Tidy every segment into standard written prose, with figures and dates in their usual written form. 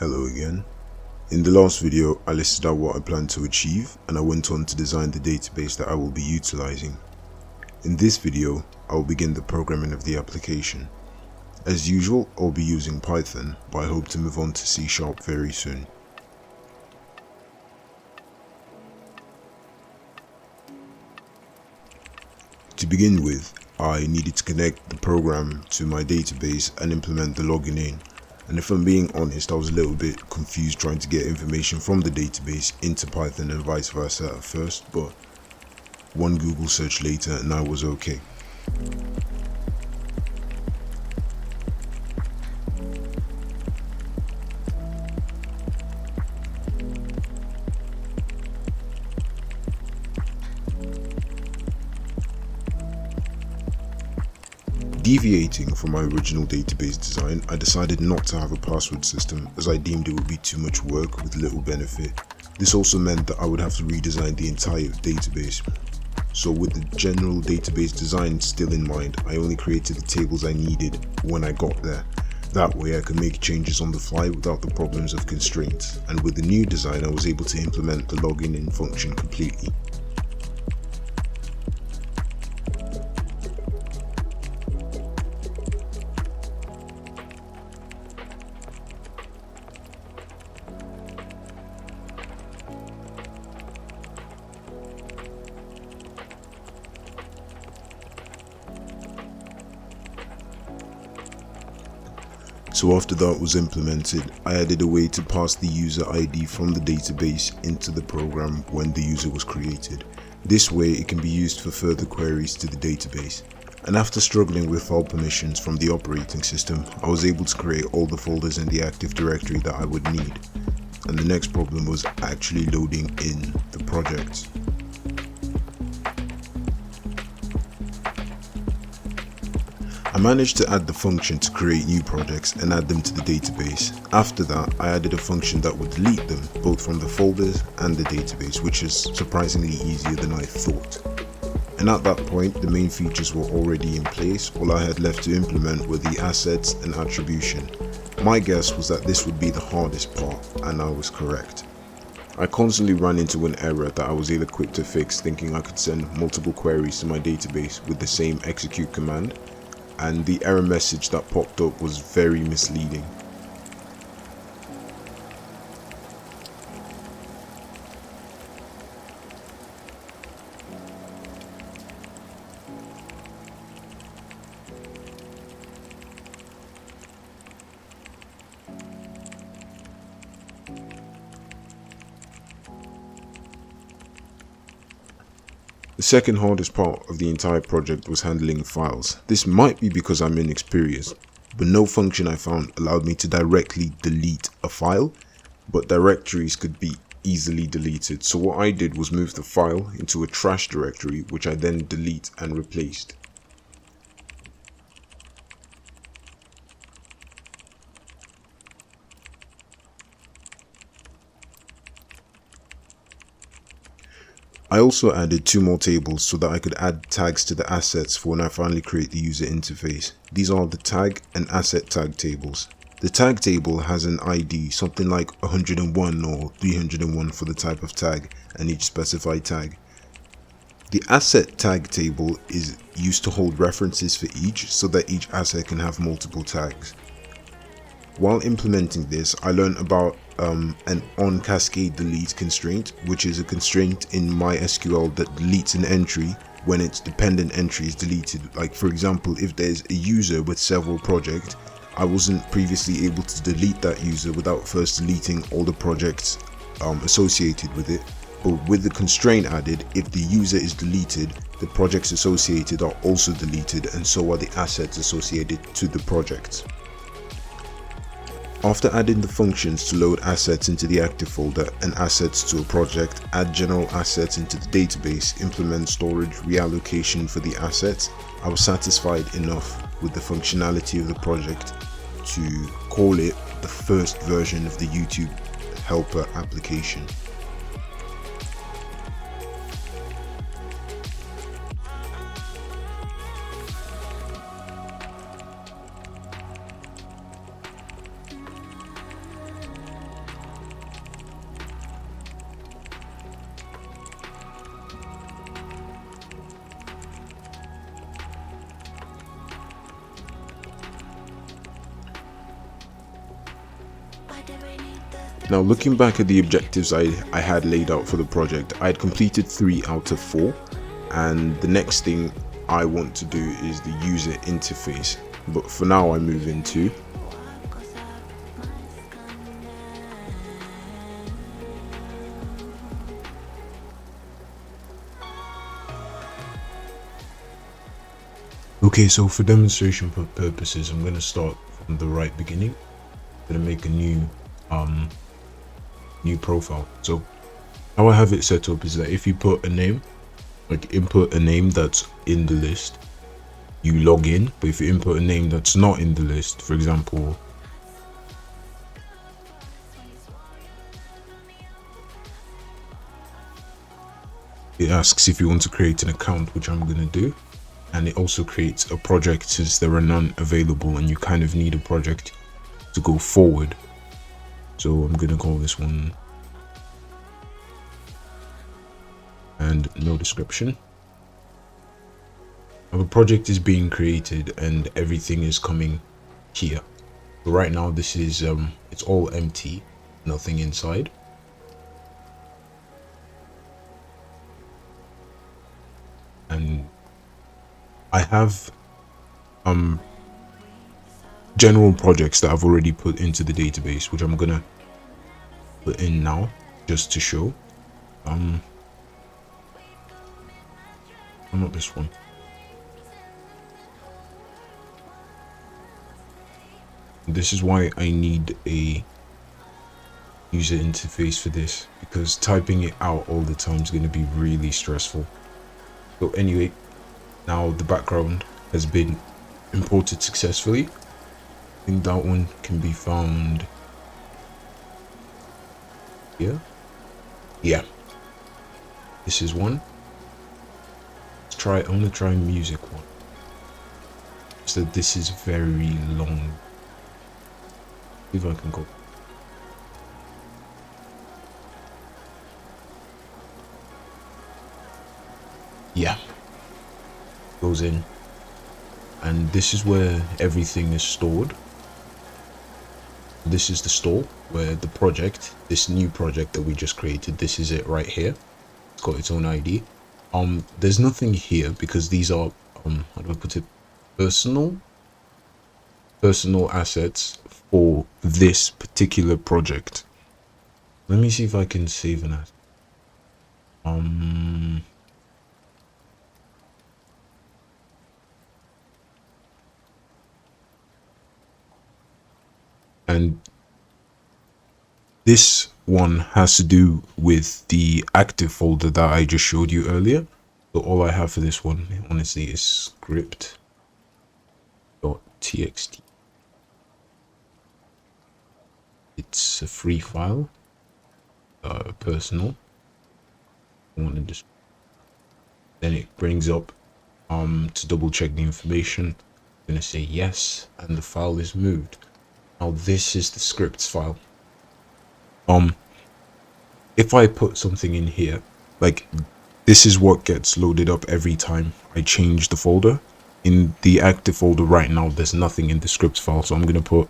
Hello again. In the last video, I listed out what I plan to achieve and I went on to design the database that I will be utilizing. In this video, I will begin the programming of the application. As usual, I'll be using Python, but I hope to move on to C# very soon. To begin with, I needed to connect the program to my database and implement the login in. And if I'm being honest, I was a little bit confused trying to get information from the database into Python and vice versa at first, but one Google search later and I was okay. Deviating from my original database design, I decided not to have a password system as I deemed it would be too much work with little benefit. This also meant that I would have to redesign the entire database. So with the general database design still in mind, I only created the tables I needed when I got there. That way I could make changes on the fly without the problems of constraints, and with the new design I was able to implement the login in function completely. So after that was implemented, I added a way to pass the user ID from the database into the program when the user was created. This way it can be used for further queries to the database. And after struggling with file permissions from the operating system, I was able to create all the folders in the Active Directory that I would need. And the next problem was actually loading in the projects. I managed to add the function to create new projects and add them to the database. After that, I added a function that would delete them both from the folders and the database, which is surprisingly easier than I thought. And at that point, the main features were already in place. All I had left to implement were the assets and attribution. My guess was that this would be the hardest part, and I was correct. I constantly ran into an error that I was ill equipped to fix, thinking I could send multiple queries to my database with the same execute command. And the error message that popped up was very misleading. The second hardest part of the entire project was handling files. This might be because I'm inexperienced, but no function I found allowed me to directly delete a file, but directories could be easily deleted. So what I did was move the file into a trash directory, which I then delete and replaced. I also added 2 more tables so that I could add tags to the assets for when I finally create the user interface. These are the tag and asset tag tables. The tag table has an ID, something like 101 or 301 for the type of tag and each specified tag. The asset tag table is used to hold references for each so that each asset can have multiple tags. While implementing this, I learned about an on-cascade delete constraint, which is a constraint in MySQL that deletes an entry when its dependent entry is deleted. Like for example, if there's a user with several projects, I wasn't previously able to delete that user without first deleting all the projects associated with it. But with the constraint added, if the user is deleted, the projects associated are also deleted, and so are the assets associated to the project. After adding the functions to load assets into the active folder and assets to a project, add general assets into the database, implement storage reallocation for the assets, I was satisfied enough with the functionality of the project to call it the first version of the YouTube helper application. Now looking back at the objectives I had laid out for the project, I had completed 3 out of 4, and the next thing I want to do is the user interface. But for now I move into okay, so for demonstration purposes, I'm going to start from the right beginning. I'm going to make a new profile. So how I have it set up is that if you put a name, like input a name that's in the list, you log in. But if you input a name that's not in the list, for example, it asks if you want to create an account, which I'm going to do. And it also creates a project since there are none available and you kind of need a project to go forward. So I'm going to call this one and no description. Now the project is being created and everything is coming here. So right now this is it's all empty, nothing inside. And I have general projects that I've already put into the database, which I'm gonna put in now just to show. Not this one. This is why I need a user interface for this, because typing it out all the time is going to be really stressful. So anyway, now the background has been imported successfully. I think that one can be found here. Yeah, this is one. I want to try music one. So this is very long. See if I can go. Yeah, goes in, and this is where everything is stored. This is the store where the project, this new project that we just created, this is it right here. It's got its own ID. There's nothing here because these are how do I put it, personal assets for this particular project. Let me see if I can save an asset. And this one has to do with the active folder that I just showed you earlier. So all I have for this one, honestly, is script.txt. It's a free file, personal. I want to just, then it brings up to double check the information. I'm gonna say yes, and the file is moved. Now this is the scripts file. If I put something in here, like this is what gets loaded up every time I change the folder. In the active folder right now, there's nothing in the scripts file, so I'm gonna put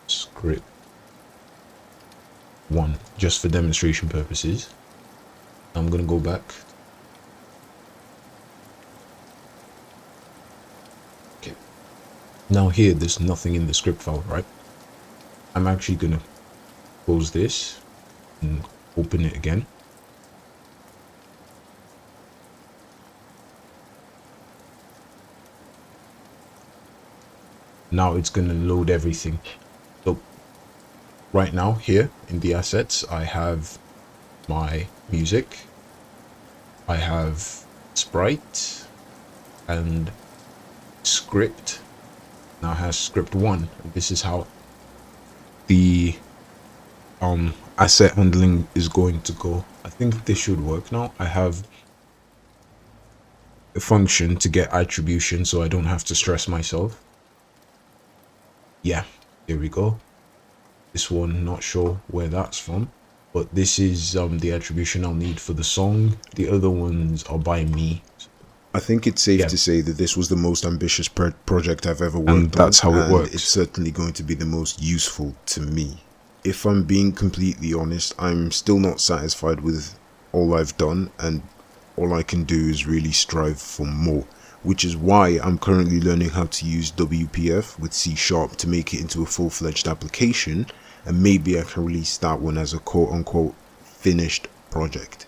script 1 just for demonstration purposes. I'm gonna go back. Okay. Now here, there's nothing in the script file, right? I'm actually gonna close this and open it again. Now it's gonna load everything. So right now here in the assets, I have my music, I have sprite and script. Now it has script 1. This is how the asset handling is going to go. I think this should work now. I have a function to get attribution so I don't have to stress myself. Yeah, there we go. This one, not sure where that's from, but this is the attribution I'll need for the song. The other ones are by me. I think it's safe to say that this was the most ambitious project I've ever worked on. And that's how it works. It's certainly going to be the most useful to me. if I'm being completely honest, I'm still not satisfied with all I've done, and all I can do is really strive for more, which is why I'm currently learning how to use WPF with C# to make it into a full-fledged application, and maybe I can release that one as a quote-unquote finished project.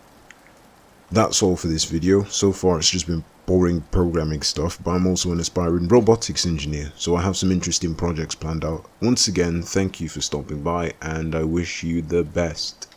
That's all for this video. So far it's just been boring programming stuff, but I'm also an aspiring robotics engineer, so I have some interesting projects planned out. Once again, thank you for stopping by, and I wish you the best.